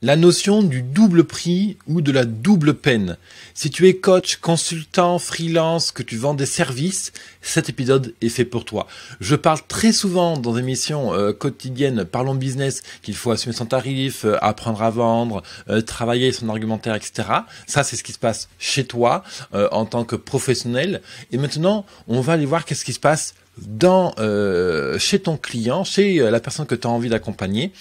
La notion du double prix ou de la double peine. Si tu es coach, consultant, freelance, que tu vends des services, cet épisode est fait pour toi. Je parle très souvent dans des émissions quotidiennes, Parlons Business, qu'il faut assumer son tarif, apprendre à vendre, travailler son argumentaire, etc. Ça, c'est ce qui se passe chez toi en tant que professionnel. Et maintenant, on va aller voir qu'est-ce qui se passe chez ton client, chez la personne que tu as envie d'accompagner.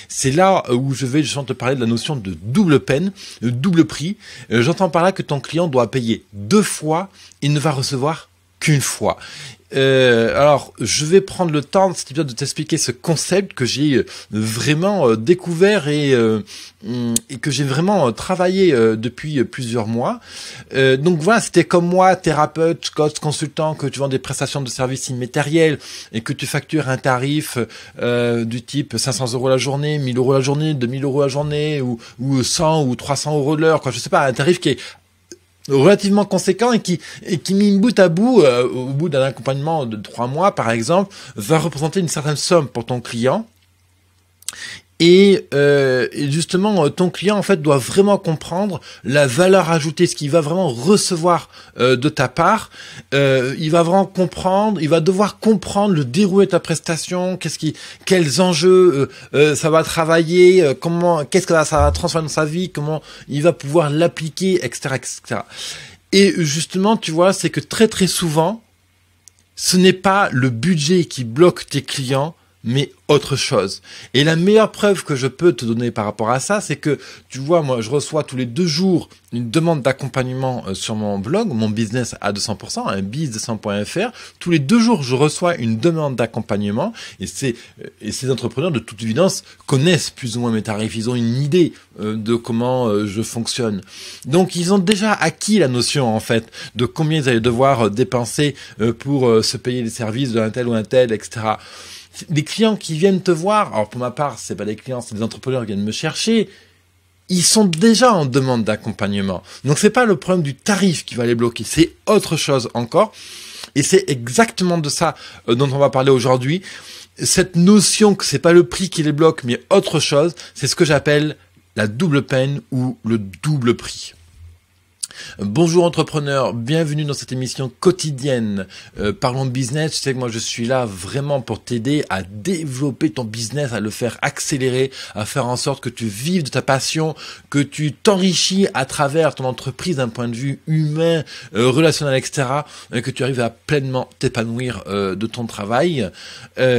C'est là où je vais justement te parler de la notion de double peine, de double prix. J'entends par là que ton client doit payer 2 fois, il ne va recevoir qu'une fois. Alors, je vais prendre le temps de cet épisode de t'expliquer ce concept que j'ai vraiment découvert et que j'ai vraiment travaillé depuis plusieurs mois. Donc voilà, c'était comme moi, thérapeute, coach, consultant, que tu vends des prestations de services immatériels et que tu factures un tarif du type 500 € la journée, 1000 € la journée, 2000 € la journée ou 100 ou 300 € l'heure, quoi. Je sais pas, un tarif qui est relativement conséquent et qui mis bout à bout, au bout d'un accompagnement de 3 mois par exemple, va représenter une certaine somme pour ton client. Et justement, ton client en fait doit vraiment comprendre la valeur ajoutée, ce qu'il va vraiment recevoir de ta part. Il va vraiment comprendre, il va devoir comprendre le déroulé de ta prestation, quels enjeux ça va travailler, qu'est-ce que ça va transformer dans sa vie, comment il va pouvoir l'appliquer, etc., etc. Et justement, tu vois, c'est que très très souvent, ce n'est pas le budget qui bloque tes clients, mais autre chose. Et la meilleure preuve que je peux te donner par rapport à ça, c'est que, tu vois, moi, je reçois tous les 2 jours une demande d'accompagnement sur mon blog, mon business à 200%, un biz200.fr. Tous les 2 jours, je reçois une demande d'accompagnement et ces entrepreneurs, de toute évidence, connaissent plus ou moins mes tarifs. Ils ont une idée de comment je fonctionne. Donc, ils ont déjà acquis la notion, en fait, de combien ils allaient devoir dépenser pour se payer les services de un tel ou un tel, etc. Les clients qui viennent te voir, alors pour ma part, c'est pas des clients, c'est des entrepreneurs qui viennent me chercher, ils sont déjà en demande d'accompagnement. Donc c'est pas le problème du tarif qui va les bloquer, c'est autre chose encore. Et c'est exactement de ça dont on va parler aujourd'hui. Cette notion que c'est pas le prix qui les bloque, mais autre chose, c'est ce que j'appelle la double peine ou le double prix. Bonjour entrepreneur, bienvenue dans cette émission quotidienne Parlons Business. Tu sais que moi je suis là vraiment pour t'aider à développer ton business, à le faire accélérer, à faire en sorte que tu vives de ta passion, que tu t'enrichis à travers ton entreprise d'un point de vue humain, relationnel, etc. Et que tu arrives à pleinement t'épanouir de ton travail.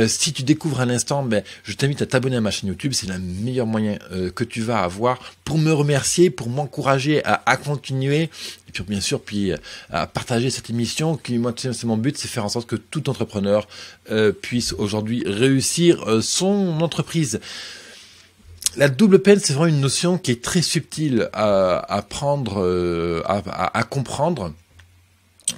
Si tu découvres à l'instant, je t'invite à t'abonner à ma chaîne YouTube. C'est le meilleur moyen que tu vas avoir pour me remercier, pour m'encourager à continuer. Et puis bien sûr, à partager cette émission qui, moi, c'est mon but, c'est faire en sorte que tout entrepreneur puisse aujourd'hui réussir son entreprise. La double peine, c'est vraiment une notion qui est très subtile à prendre, à comprendre.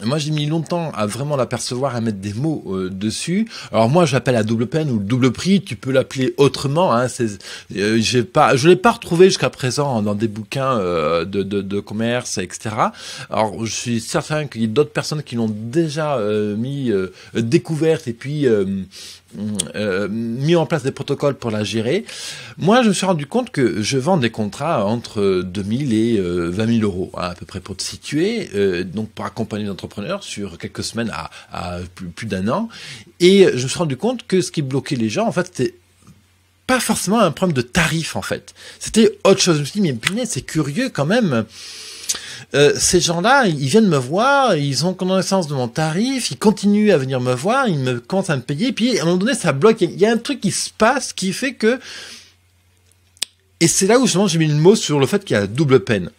Moi, j'ai mis longtemps à vraiment l'apercevoir, à mettre des mots dessus. Alors moi, j'appelle la double peine ou le double prix. Tu peux l'appeler autrement. Hein. Je l'ai pas retrouvé jusqu'à présent dans des bouquins de commerce, etc. Alors, je suis certain qu'il y a d'autres personnes qui l'ont déjà découverte et puis mis en place des protocoles pour la gérer. Moi, je me suis rendu compte que je vends des contrats entre 2000 et 20 000 €, à peu près pour te situer, donc pour accompagner l'entrepreneur sur quelques semaines à plus d'un an. Et je me suis rendu compte que ce qui bloquait les gens, en fait, c'était pas forcément un problème de tarif, en fait. C'était autre chose. Je me suis dit, mais punaise, c'est curieux quand même. Ces gens-là, ils viennent me voir, ils ont connaissance de mon tarif, ils continuent à venir me voir, ils commencent à me payer, puis à un moment donné, ça bloque. Il y a un truc qui se passe qui fait que... Et c'est là où justement j'ai mis le mot sur le fait qu'il y a la double peine.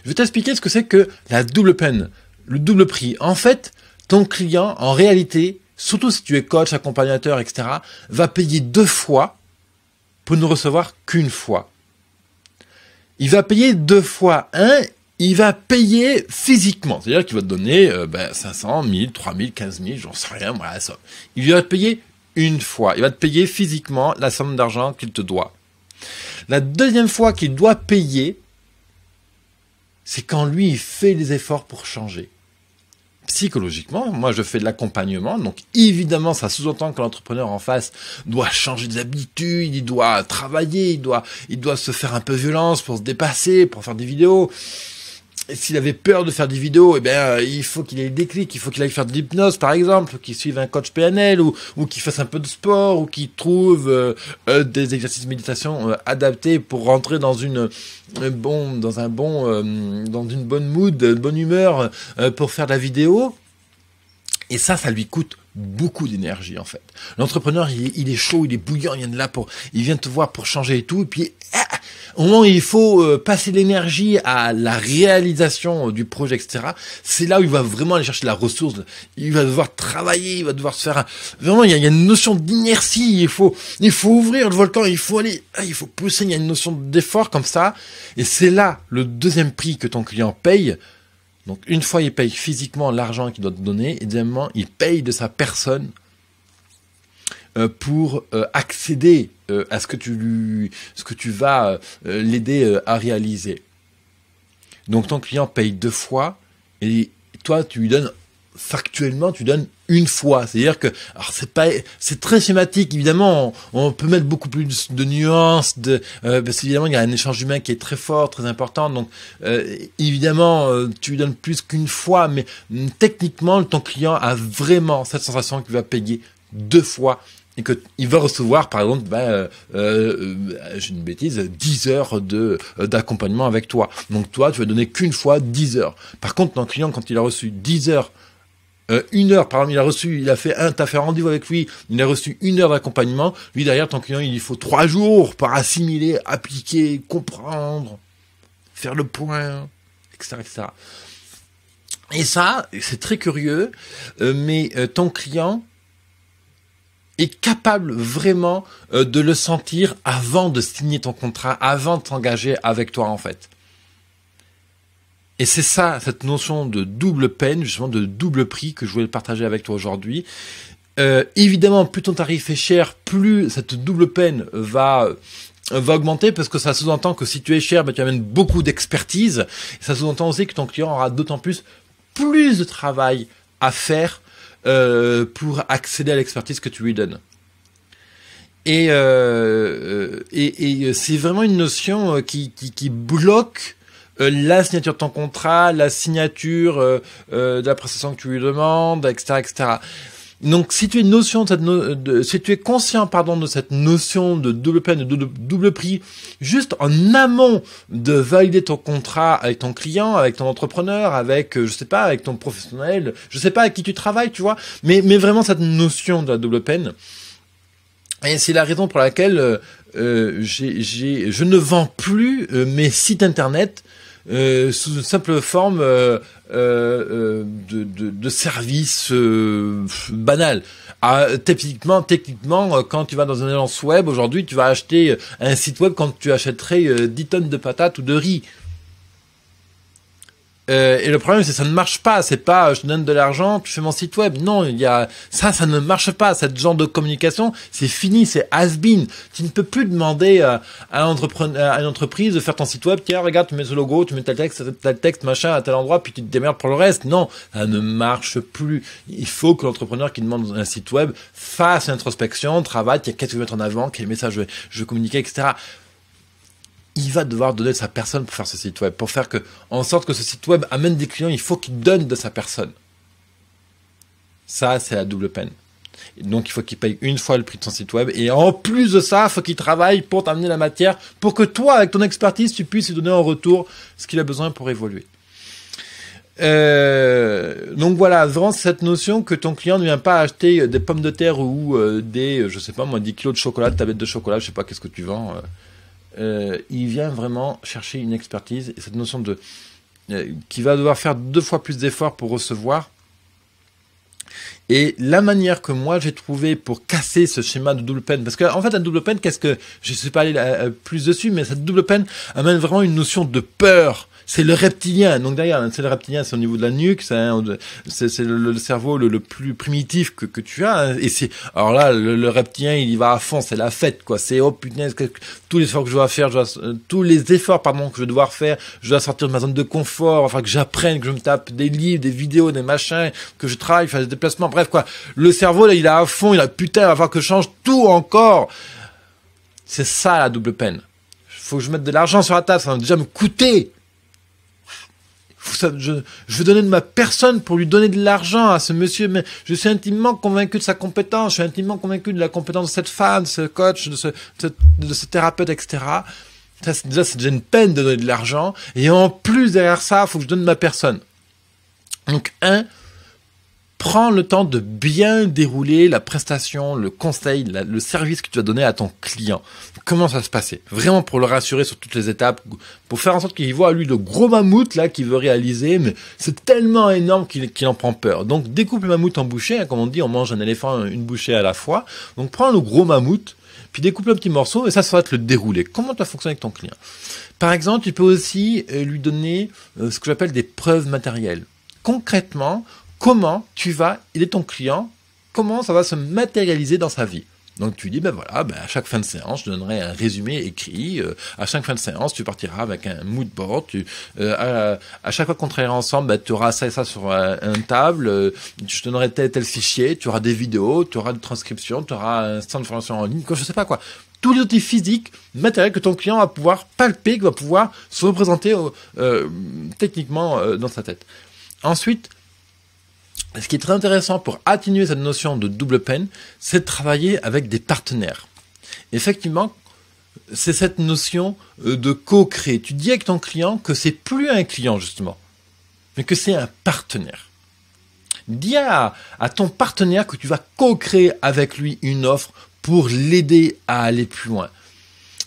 Je vais t'expliquer ce que c'est que la double peine, le double prix. En fait, ton client, en réalité, surtout si tu es coach, accompagnateur, etc., va payer 2 fois pour ne recevoir qu'une fois. Il va payer 2 fois. Il va payer physiquement. C'est-à-dire qu'il va te donner 500, 1000, 3000, 15 000, j'en sais rien, voilà la somme. Il va te payer une fois. Il va te payer physiquement la somme d'argent qu'il te doit. La deuxième fois qu'il doit payer, c'est quand lui, il fait les efforts pour changer. psychologiquement. Moi, je fais de l'accompagnement, donc évidemment, ça sous-entend que l'entrepreneur en face doit changer des habitudes, il doit travailler, il doit se faire un peu violence pour se dépasser, pour faire des vidéos. Et s'il avait peur de faire des vidéos, il faut qu'il ait le déclic, il faut qu'il aille faire de l'hypnose, par exemple, qu'il suive un coach PNL, ou qu'il fasse un peu de sport, ou qu'il trouve des exercices de méditation adaptés pour rentrer dans une bonne mood, bonne humeur pour faire de la vidéo. Et ça lui coûte beaucoup d'énergie, en fait. L'entrepreneur, il est chaud, il est bouillant, il vient te voir pour changer et tout, et puis, au moment où il faut passer l'énergie à la réalisation du projet, etc., c'est là où il va vraiment aller chercher la ressource. Il va devoir travailler, il va devoir se faire vraiment, il y a une notion d'inertie, il faut ouvrir le volcan, il faut pousser, il y a une notion d'effort comme ça, et c'est là le deuxième prix que ton client paye. Donc, une fois, il paye physiquement l'argent qu'il doit te donner, et deuxièmement, il paye de sa personne pour accéder à ce que tu vas l'aider à réaliser. Donc, ton client paye 2 fois, et toi, tu lui donnes factuellement, tu donnes une fois. C'est-à-dire que, alors c'est très schématique, évidemment, on peut mettre beaucoup plus de nuances, parce qu'évidemment, il y a un échange humain qui est très fort, très important, donc, évidemment, tu lui donnes plus qu'une fois, mais techniquement, ton client a vraiment cette sensation qu'il va payer 2 fois, et qu'il va recevoir, par exemple, j'ai une bêtise, 10 heures d'accompagnement avec toi. Donc, toi, tu vas donner qu'une fois 10 heures. Par contre, ton client, quand il a reçu 10 heures, 1 heure, par exemple, t'as fait rendez-vous avec lui, il a reçu 1 heure d'accompagnement, lui, derrière, ton client, il faut 3 jours pour assimiler, appliquer, comprendre, faire le point, etc., etc. Et ça, c'est très curieux, mais ton client est capable vraiment de le sentir avant de signer ton contrat, avant de t'engager avec toi, en fait. Et c'est ça, cette notion de double peine, justement de double prix que je voulais partager avec toi aujourd'hui. Évidemment, plus ton tarif est cher, plus cette double peine va augmenter, parce que ça sous-entend que si tu es cher, tu amènes beaucoup d'expertise. Ça sous-entend aussi que ton client aura d'autant plus de travail à faire pour accéder à l'expertise que tu lui donnes. Et c'est vraiment une notion qui bloque la signature de ton contrat, la signature de la prestation que tu lui demandes, etc., etc. Donc, si tu es conscient, de cette notion de double peine, de double prix, juste en amont de valider ton contrat avec ton client, avec ton entrepreneur, avec, avec ton professionnel, avec qui tu travailles, tu vois, mais vraiment cette notion de la double peine. Et c'est la raison pour laquelle je ne vends plus mes sites internet sous une simple forme de service banal. Techniquement, quand tu vas dans une agence web, aujourd'hui, tu vas acheter un site web quand tu achèterais 10 tonnes de patates ou de riz. Et le problème, c'est que ça ne marche pas. C'est pas, je te donne de l'argent, tu fais mon site web. Non, ça ne marche pas. Cette genre de communication, c'est fini, c'est has-been. Tu ne peux plus demander à une entreprise de faire ton site web. Tiens, regarde, tu mets ce logo, tu mets tel texte, machin, à tel endroit, puis tu te démerdes pour le reste. Non, ça ne marche plus. Il faut que l'entrepreneur qui demande un site web fasse une introspection, travaille, qu'est-ce que je veux mettre en avant, quel message je veux communiquer, etc. Il va devoir donner de sa personne pour faire ce site web, pour faire en sorte que ce site web amène des clients, il faut qu'il donne de sa personne. Ça, c'est la double peine. Et donc, il faut qu'il paye une fois le prix de son site web, et en plus de ça, il faut qu'il travaille pour t'amener la matière, pour que toi, avec ton expertise, tu puisses lui donner en retour ce qu'il a besoin pour évoluer. Donc voilà, vraiment cette notion que ton client ne vient pas acheter des pommes de terre ou des, 10 kilos de chocolat, de tablettes de chocolat, je sais pas qu'est-ce que tu vends, il vient vraiment chercher une expertise, et cette notion qui va devoir faire 2 fois plus d'efforts pour recevoir. Et la manière que moi j'ai trouvé pour casser ce schéma de double peine, parce qu'en fait la double peine, je ne sais pas aller plus dessus, mais cette double peine amène vraiment une notion de peur C'est le reptilien. Donc derrière, c'est le reptilien, c'est au niveau de la nuque, c'est le cerveau le plus primitif que tu as. Hein. Et c'est, alors là, le reptilien, il y va à fond, c'est la fête, quoi. C'est, oh putain, tous les efforts que je dois faire, tous les efforts, pardon, que je dois devoir faire, je dois sortir de ma zone de confort, enfin, que j'apprenne, que je me tape des livres, des vidéos, des machins, que je travaille, que je fasse des déplacements, bref, quoi. Le cerveau, là, il est à fond, il a, putain, il va falloir que je change tout encore. C'est ça, la double peine. Faut que je mette de l'argent sur la table, ça va déjà me coûter. Je veux donner de ma personne pour lui donner de l'argent à ce monsieur, mais je suis intimement convaincu de sa compétence, je suis intimement convaincu de la compétence de cette femme, de ce coach, de ce thérapeute, etc. Ça, c'est déjà une peine de donner de l'argent, et en plus derrière ça, il faut que je donne de ma personne. Donc, prends le temps de bien dérouler la prestation, le conseil, le service que tu vas donner à ton client. Comment ça va se passer? Vraiment pour le rassurer sur toutes les étapes, pour faire en sorte qu'il voit lui le gros mammouth là qu'il veut réaliser, mais c'est tellement énorme qu'il en prend peur. Donc découpe le mammouth en bouchées, hein, comme on dit, on mange un éléphant une bouchée à la fois. Donc prends le gros mammouth, puis découpe le petit morceau, et ça va te le dérouler. Comment tu vas fonctionner avec ton client? Par exemple, tu peux aussi lui donner ce que j'appelle des preuves matérielles. Concrètement, comment tu vas aider ton client, comment ça va se matérialiser dans sa vie. Donc tu dis, ben voilà, à chaque fin de séance, je donnerai un résumé écrit, à chaque fin de séance, tu partiras avec un mood board, à chaque fois qu'on travaillera ensemble, tu auras ça et ça sur une table, je te donnerai tel et tel fichier, tu auras des vidéos, tu auras des transcriptions, tu auras un stand de formation en ligne, je sais pas quoi. Tous les outils physiques, matériels que ton client va pouvoir palper, qui va pouvoir se représenter techniquement dans sa tête. Ensuite, ce qui est très intéressant pour atténuer cette notion de double peine, c'est de travailler avec des partenaires. Effectivement, c'est cette notion de co-créer. Tu dis avec ton client que c'est plus un client, justement, mais que c'est un partenaire. Dis à ton partenaire que tu vas co-créer avec lui une offre pour l'aider à aller plus loin.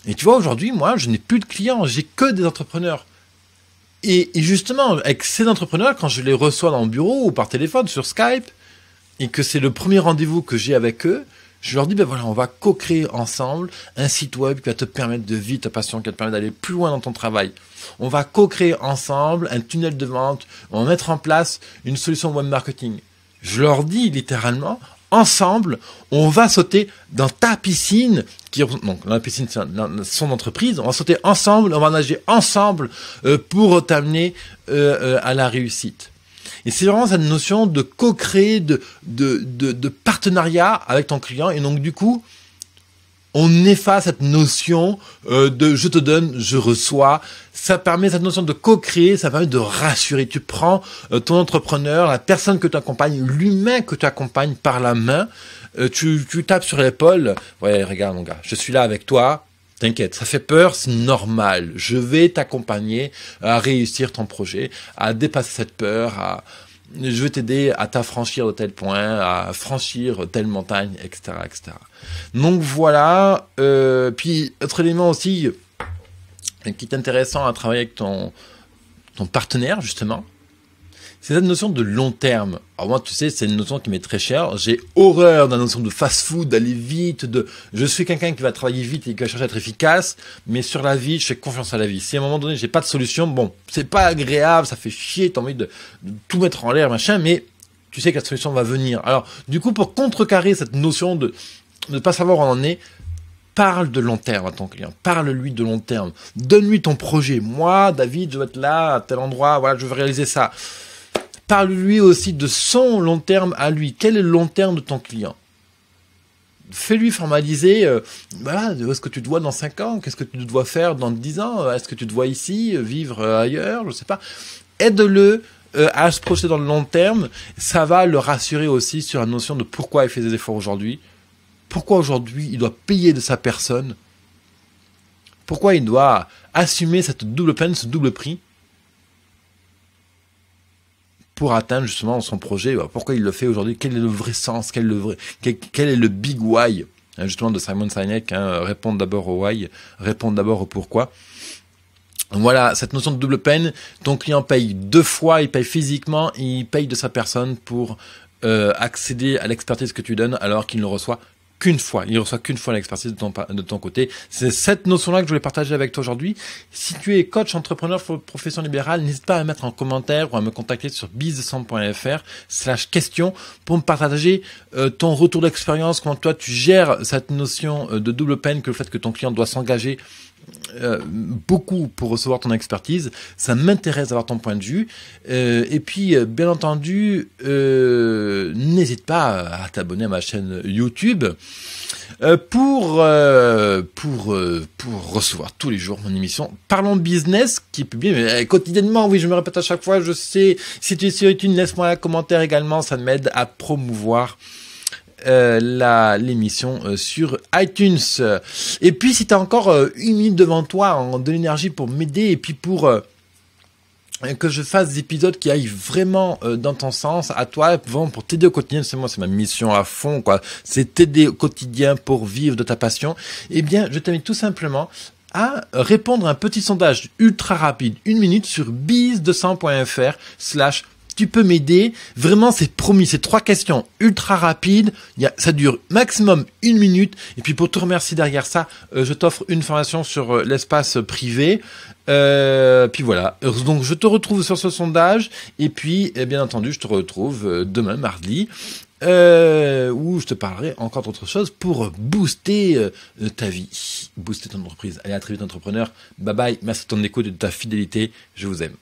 Et tu vois, aujourd'hui, moi, je n'ai plus de clients, j'ai que des entrepreneurs. Et justement, avec ces entrepreneurs, quand je les reçois dans mon bureau ou par téléphone, sur Skype, et que c'est le premier rendez-vous que j'ai avec eux, je leur dis, ben voilà, on va co-créer ensemble un site web qui va te permettre de vivre ta passion, qui va te permettre d'aller plus loin dans ton travail. On va co-créer ensemble un tunnel de vente, on va mettre en place une solution web marketing. Je leur dis littéralement, ensemble, on va sauter dans ta piscine, donc la piscine c'est son entreprise, on va sauter ensemble, on va nager ensemble pour t'amener à la réussite. Et c'est vraiment cette notion de co-créer, de partenariat avec ton client, et donc du coup, on efface cette notion de je te donne, je reçois. Ça permet, cette notion de co-créer, ça permet de rassurer. Tu prends ton entrepreneur, la personne que tu accompagnes, l'humain que tu accompagnes par la main, tu tapes sur l'épaule. Ouais, regarde mon gars, je suis là avec toi. T'inquiète, ça fait peur, c'est normal. Je vais t'accompagner à réussir ton projet, à dépasser cette peur, je vais t'aider à t'affranchir de tel point, à franchir telle montagne, etc., etc. Donc voilà. Puis autre élément aussi qui est intéressant à travailler avec ton partenaire justement, c'est cette notion de long terme. Alors moi, tu sais, c'est une notion qui m'est très chère. J'ai horreur de la notion de fast-food, d'aller vite, je suis quelqu'un qui va travailler vite et qui va chercher à être efficace, mais sur la vie, je fais confiance à la vie. Si à un moment donné, j'ai pas de solution, bon, c'est pas agréable, ça fait chier, t'as envie de tout mettre en l'air, machin, mais tu sais que la solution va venir. Alors, du coup, pour contrecarrer cette notion de ne pas savoir où on en est, parle de long terme à ton client, parle-lui de long terme, donne-lui ton projet. Moi, David, je vais être là, à tel endroit, voilà, je veux réaliser ça. Parle-lui aussi de son long terme à lui. Quel est le long terme de ton client? Fais-lui formaliser, voilà, où est-ce que tu te vois dans 5 ans? Qu'est-ce que tu dois faire dans 10 ans? Est-ce que tu te vois ici, vivre ailleurs? Je sais pas. Aide-le à se projeter dans le long terme. Ça va le rassurer aussi sur la notion de pourquoi il fait des efforts aujourd'hui. Pourquoi aujourd'hui il doit payer de sa personne? Pourquoi il doit assumer cette double peine, ce double prix? Pour atteindre justement son projet, pourquoi il le fait aujourd'hui, quel est le vrai sens, quel est le big why, justement de Simon Sinek, répondre d'abord au why, répondre d'abord au pourquoi. Voilà, cette notion de double peine, ton client paye 2 fois, il paye physiquement, il paye de sa personne pour accéder à l'expertise que tu donnes alors qu'il ne reçoit qu'une fois. Il reçoit qu'une fois l'expertise de ton côté. C'est cette notion-là que je voulais partager avec toi aujourd'hui. Si tu es coach, entrepreneur, profession libérale, n'hésite pas à mettre en commentaire ou à me contacter sur business100.fr/question pour me partager ton retour d'expérience, comment toi tu gères cette notion de double peine, que le fait que ton client doit s'engager beaucoup pour recevoir ton expertise. Ça m'intéresse d'avoir ton point de vue. Et puis, bien entendu, n'hésite pas à t'abonner à ma chaîne YouTube pour recevoir tous les jours mon émission Parlons Business qui est publiée quotidiennement. Oui, je me répète à chaque fois, je sais. Si tu es sur YouTube, laisse-moi un commentaire également, ça m'aide à promouvoir l'émission sur iTunes. Et puis si tu as encore une minute devant toi, de l'énergie pour m'aider et puis pour que je fasse des épisodes qui aillent vraiment dans ton sens, à toi, pour t'aider au quotidien, c'est ma mission à fond, quoi. C'est t'aider au quotidien pour vivre de ta passion. Eh bien, je t'invite tout simplement à répondre à un petit sondage ultra rapide, 1 minute sur biz200.fr/ tu peux m'aider. Vraiment, c'est promis. C'est 3 questions ultra rapides. Ça dure maximum 1 minute. Et puis, pour te remercier derrière ça, je t'offre une formation sur l'espace privé. Puis voilà. Donc, je te retrouve sur ce sondage. Et puis, bien entendu, je te retrouve demain, mardi, où je te parlerai encore d'autres choses pour booster ta vie, booster ton entreprise. Allez, à très vite, entrepreneur. Bye bye. Merci de ton écoute et de ta fidélité. Je vous aime.